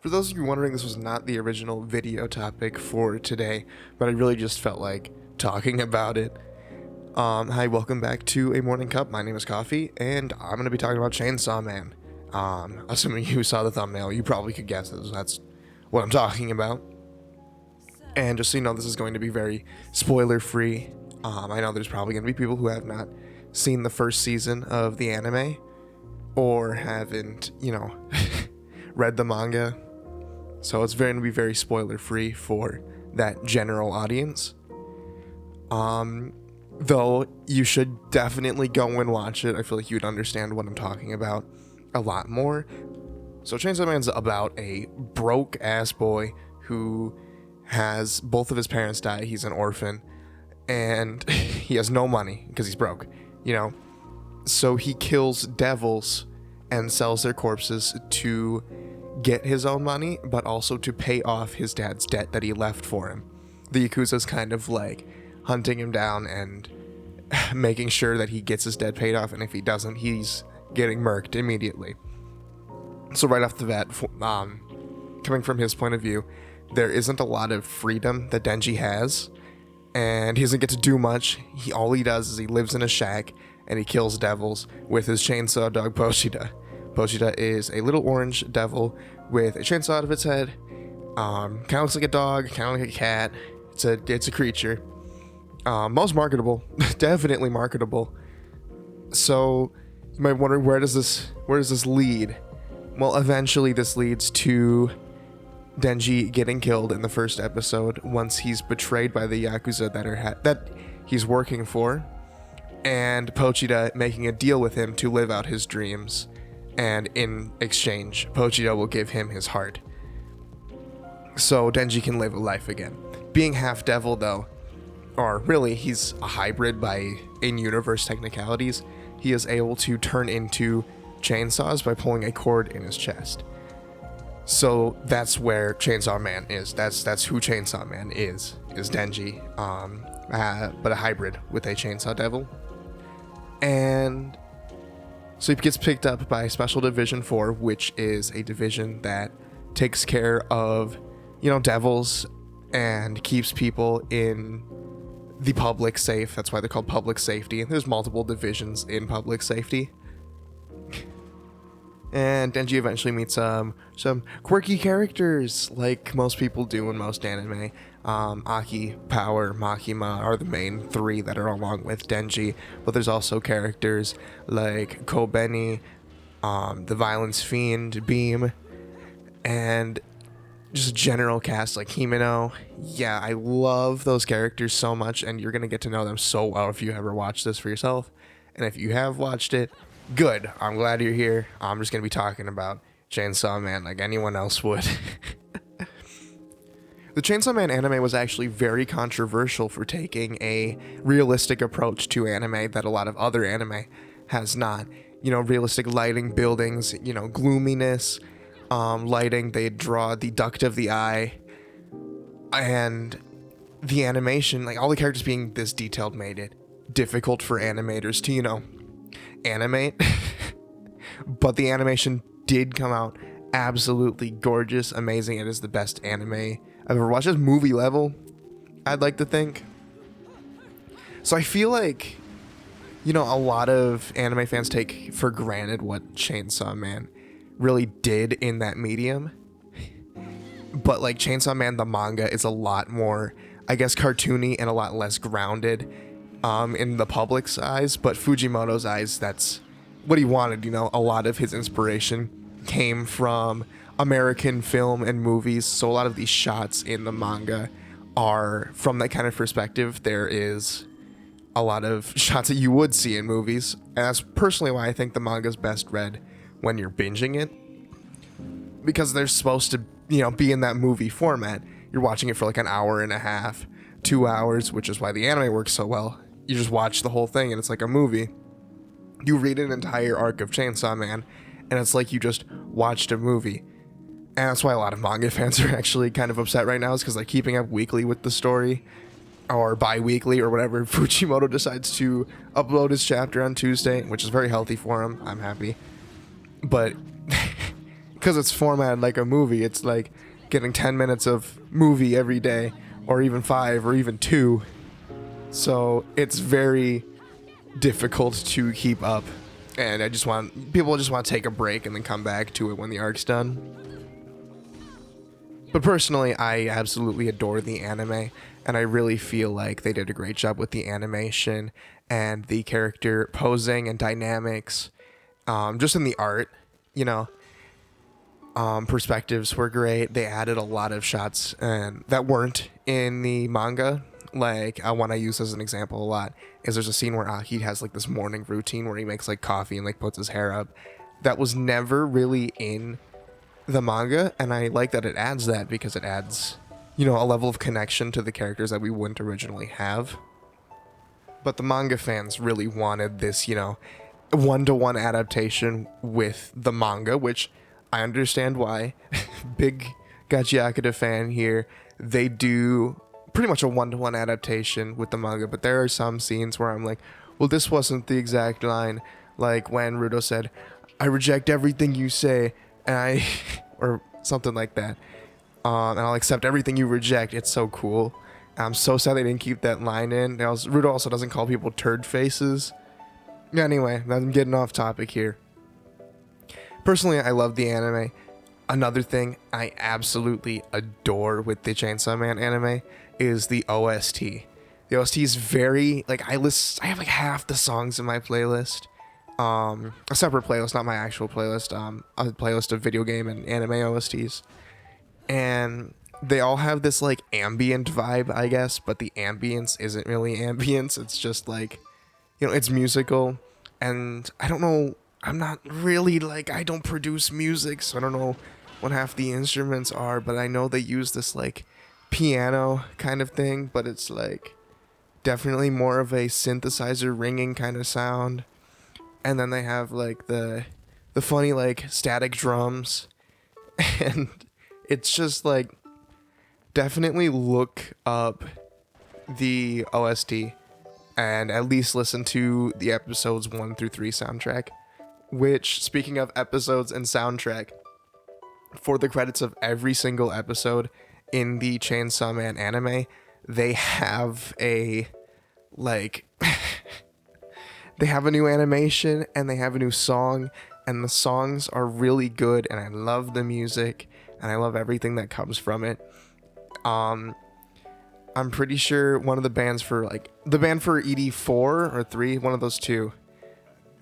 For those of you wondering, this was not the original video topic for today, but I really just felt like talking about it. Hi, welcome back to A Morning Cup. My name is Koffee, and I'm going to be talking about Chainsaw Man. Assuming you saw the thumbnail, you probably could guess that's what I'm talking about. And just so you know, this is going to be very spoiler-free. I know there's probably going to be people who have not seen the first season of the anime, or haven't, read the manga. So it's going to be very spoiler-free for that general audience. Though you should definitely go and watch it. I feel like you'd understand what I'm talking about a lot more. So Chainsaw Man's about a broke-ass boy who has both of his parents die. He's an orphan. And he has no money because he's broke, So he kills devils and sells their corpses to get his own money, but also to pay off his dad's debt that he left for him. The Yakuza's kind of like hunting him down and making sure that he gets his debt paid off, and if he doesn't, he's getting murked immediately. So right off the bat, coming from his point of view, there isn't a lot of freedom that Denji has, and he doesn't get to do much. All he does is he lives in a shack, and he kills devils with his chainsaw dog Pochita. Pochita is a little orange devil with a chainsaw out of its head. Kind of looks like a dog, kind of like a cat. It's a creature. Most marketable, definitely marketable. So you might wonder, where does this lead? Well, eventually this leads to Denji getting killed in the first episode once he's betrayed by the Yakuza that he's working for, and Pochita making a deal with him to live out his dreams. And in exchange, Pochita will give him his heart, so Denji can live a life again. Being half devil, though, or really, he's a hybrid by in-universe technicalities, he is able to turn into chainsaws by pulling a cord in his chest. So that's where Chainsaw Man is. That's who Chainsaw Man is Denji, but a hybrid with a chainsaw devil. And so he gets picked up by Special Division 4, which is a division that takes care of, devils and keeps people in the public safe. That's why they're called public safety. And there's multiple divisions in public safety. And Denji eventually meets some quirky characters, like most people do in most anime. Aki, Power, Makima are the main three that are along with Denji, but there's also characters like Kobeni, the Violence Fiend, Beam, and just a general cast like Himeno. Yeah, I love those characters so much, and you're going to get to know them so well if you ever watch this for yourself. And if you have watched it, good. I'm glad you're here. I'm just going to be talking about Chainsaw Man like anyone else would. The Chainsaw Man anime was actually very controversial for taking a realistic approach to anime that a lot of other anime has not. Realistic lighting, buildings, gloominess, lighting. They draw the duct of the eye, and the animation, like all the characters being this detailed, made it difficult for animators to, animate. But the animation did come out absolutely gorgeous, amazing. It is the best anime I've ever watched. It's movie level, I'd like to think. So I feel like, a lot of anime fans take for granted what Chainsaw Man really did in that medium. But like Chainsaw Man, the manga, is a lot more, I guess, cartoony and a lot less grounded in the public's eyes. But Fujimoto's eyes, that's what he wanted. A lot of his inspiration came from American film and movies, so a lot of these shots in the manga are from that kind of perspective. There is a lot of shots that you would see in movies, and that's personally why I think the manga's best read when you're binging it, because they're supposed to, be in that movie format. You're watching it for like an hour and a half, 2 hours, which is why the anime works so well. You just watch the whole thing and it's like a movie. You read an entire arc of Chainsaw Man and it's like you just watched a movie. And that's why a lot of manga fans are actually kind of upset right now, is because they're keeping up weekly with the story, or bi-weekly, or whatever. Fujimoto decides to upload his chapter on Tuesday, which is very healthy for him. I'm happy. But because it's formatted like a movie. It's like getting 10 minutes of movie every day, or even 5, or even 2. So it's very difficult to keep up. And people just want to take a break and then come back to it when the arc's done. But personally, I absolutely adore the anime, and I really feel like they did a great job with the animation and the character posing and dynamics. Just in the art, perspectives were great. They added a lot of shots and that weren't in the manga. Like, one I use as an example a lot is there's a scene where Aki has like this morning routine where he makes like coffee and like puts his hair up. That was never really in the manga, and I like that it adds that, because it adds, a level of connection to the characters that we wouldn't originally have. But the manga fans really wanted this, one-to-one adaptation with the manga, which I understand why. Big Gachiakata fan here. They do pretty much a one-to-one adaptation with the manga, but there are some scenes where I'm like, well, this wasn't the exact line. Like when Rudo said, "I reject everything you say," and or something like that. And I'll accept everything you reject. It's so cool. I'm so sad they didn't keep that line in. Rudo also doesn't call people turd faces. Anyway, I'm getting off topic here. Personally, I love the anime. Another thing I absolutely adore with the Chainsaw Man anime is the OST. The OST is very, I have like half the songs in my playlist. A separate playlist, not my actual playlist, a playlist of video game and anime OSTs. And they all have this like ambient vibe, I guess, but the ambience isn't really ambience. It's just like, it's musical. And I don't know, I'm not really I don't produce music, so I don't know what half the instruments are, but I know they use this like piano kind of thing, but it's like definitely more of a synthesizer ringing kind of sound. And then they have like the funny like static drums, and it's just like, definitely look up the OST and at least listen to the episodes 1 through 3 soundtrack. Which, speaking of episodes and soundtrack, for the credits of every single episode in the Chainsaw Man anime, they have a they have a new animation and they have a new song, and the songs are really good, and I love the music and I love everything that comes from it. I'm pretty sure one of the bands for the band for ED4 or 3, one of those two,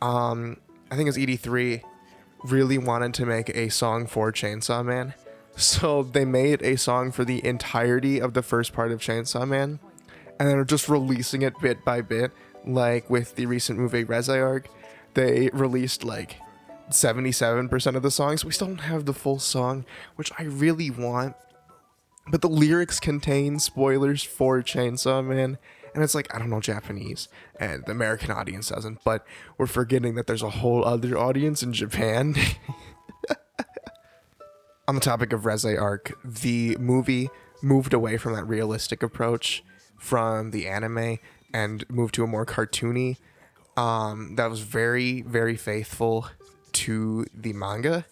I think it's ED3, really wanted to make a song for Chainsaw Man. So they made a song for the entirety of the first part of Chainsaw Man, and they're just releasing it bit by bit. Like with the recent movie Rezai arc, they released 77% of the songs. We still don't have the full song, which I really want. But the lyrics contain spoilers for Chainsaw Man, and it's I don't know Japanese, and the American audience doesn't, but we're forgetting that there's a whole other audience in Japan. On the topic of Rezai arc, the movie moved away from that realistic approach from the anime and moved to a more cartoony, that was very, very faithful to the manga.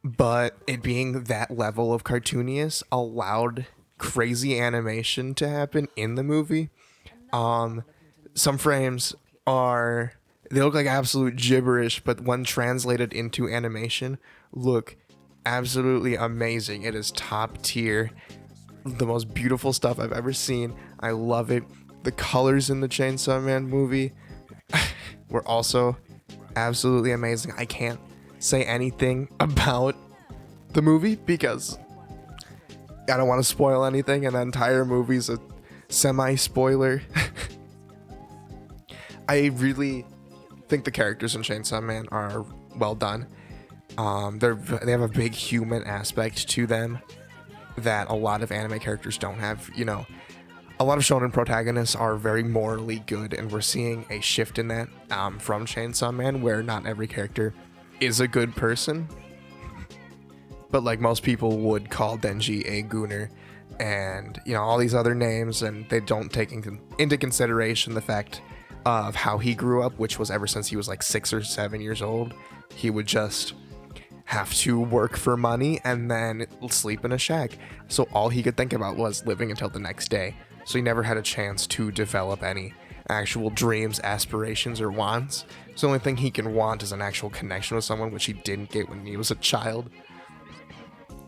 But it being that level of cartooniness allowed crazy animation to happen in the movie. Some frames they look like absolute gibberish, but when translated into animation, look absolutely amazing. It is top tier. The most beautiful stuff I've ever seen. I love it. The colors in the Chainsaw Man movie were also absolutely amazing. I can't say anything about the movie because I don't want to spoil anything, and the entire movie's a semi-spoiler. I really think the characters in Chainsaw Man are well done. They have a big human aspect to them that a lot of anime characters don't have. A lot of shonen protagonists are very morally good, and we're seeing a shift in that from Chainsaw Man, where not every character is a good person. But most people would call Denji a gooner, and all these other names, and they don't take into consideration the fact of how he grew up, which was ever since he was 6 or 7 years old. He would just have to work for money and then sleep in a shack. So all he could think about was living until the next day. So he never had a chance to develop any actual dreams, aspirations, or wants. So the only thing he can want is an actual connection with someone, which he didn't get when he was a child.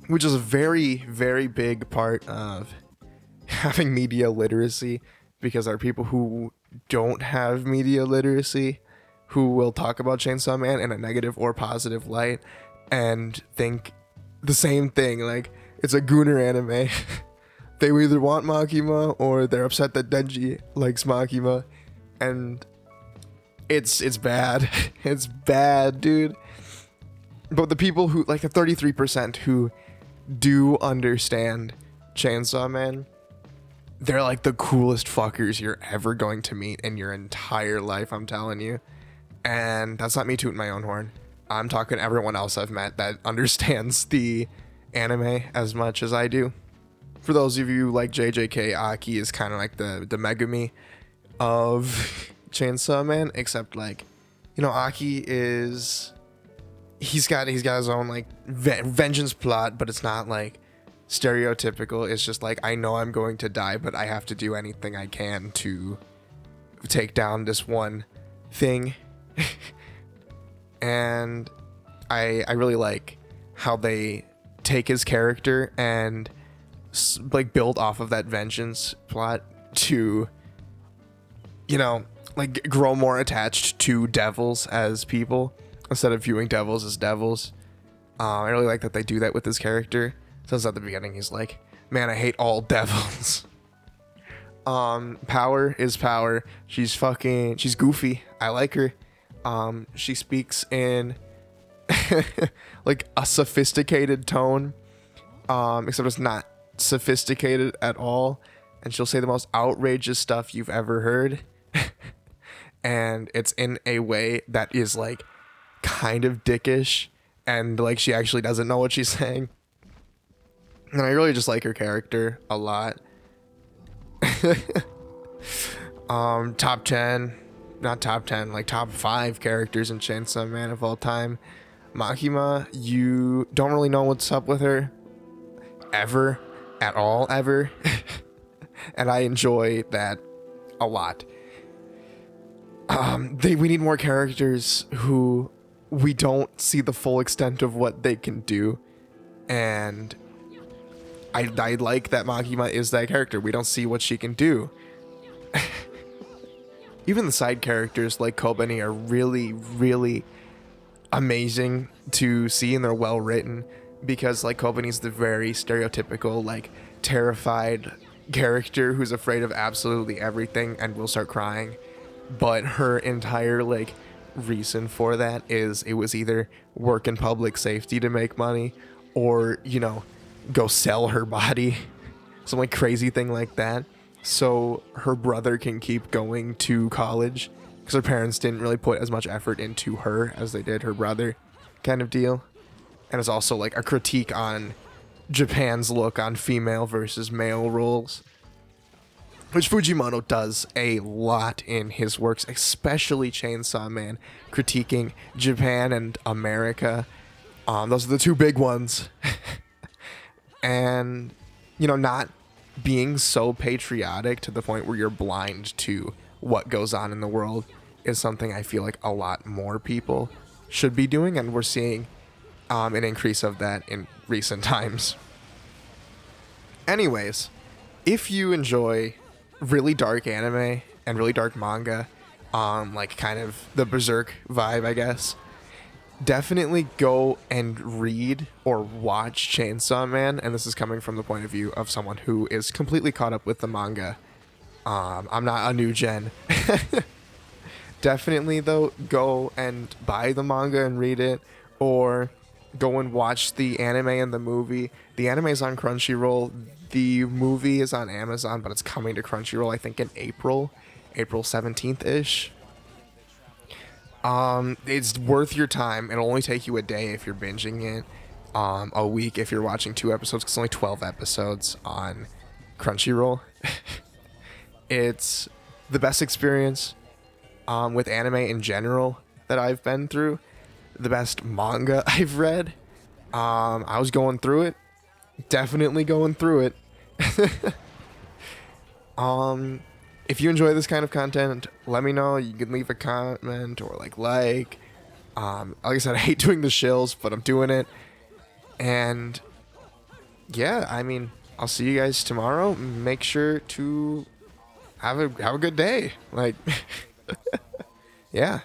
Which is a very, very big part of having media literacy, because there are people who don't have media literacy who will talk about Chainsaw Man in a negative or positive light and think the same thing, like it's a gooner anime. They either want Makima or they're upset that Denji likes Makima, and it's bad. It's bad, dude. But the people who, like the 33% who do understand Chainsaw Man, they're like the coolest fuckers you're ever going to meet in your entire life, I'm telling you. And that's not me tooting my own horn. I'm talking to everyone else I've met that understands the anime as much as I do. For those of you like JJK, Aki is kind of like the Megumi of Chainsaw Man, except like, you know, Aki is, he's got his own like vengeance plot, but it's not like stereotypical. It's just like, I know I'm going to die, but I have to do anything I can to take down this one thing. And I really like how they take his character and like build off of that vengeance plot to, you know, like grow more attached to devils as people instead of viewing devils as devils. I really like that they do that with his character. Since at the beginning he's like, man, I hate all devils. Power is power. She's goofy. I like her. She speaks in like a sophisticated tone, except it's not sophisticated at all, and she'll say the most outrageous stuff you've ever heard. And it's in a way that is like kind of dickish, and like she actually doesn't know what she's saying. And I really just like her character a lot. Top 10, not top 10, like top 5 characters in Chainsaw Man of all time. Makima, you don't really know what's up with her ever, at all, ever. And I enjoy that a lot. We need more characters who we don't see the full extent of what they can do. And I like that Makima is that character. We don't see what she can do. Even the side characters like Kobeni are really, really amazing to see, and they're well written, because like Kobeni's the very stereotypical like terrified character who's afraid of absolutely everything and will start crying. But her entire like reason for that is it was either work in public safety to make money, or, you know, go sell her body, some like crazy thing like that, so her brother can keep going to college, because her parents didn't really put as much effort into her as they did her brother, kind of deal. And it's also like a critique on Japan's look on female versus male roles, which Fujimoto does a lot in his works, especially Chainsaw Man, critiquing Japan and America. Those are the two big ones. And, you know, not being so patriotic to the point where you're blind to what goes on in the world is something I feel like a lot more people should be doing, and we're seeing an increase of that in recent times. Anyways, if you enjoy really dark anime and really dark manga, like kind of the Berserk vibe, I guess, definitely go and read or watch Chainsaw Man. And this is coming from the point of view of someone who is completely caught up with the manga. I'm not a new gen. Definitely though, go and buy the manga and read it, or go and watch the anime and the movie. The anime is on Crunchyroll. The movie is on Amazon, but it's coming to Crunchyroll, I think, in April 17th-ish. It's worth your time. It'll only take you a day if you're binging it, a week if you're watching 2 episodes, because it's only 12 episodes on Crunchyroll. It's the best experience with anime in general that I've been through. The best manga I've read. I was going through it, definitely going through it. If you enjoy this kind of content, let me know. You can leave a comment or like. Like I said, I hate doing the shills, but I'm doing it. And yeah, I mean, I'll see you guys tomorrow. Make sure to have a good day. Like, yeah.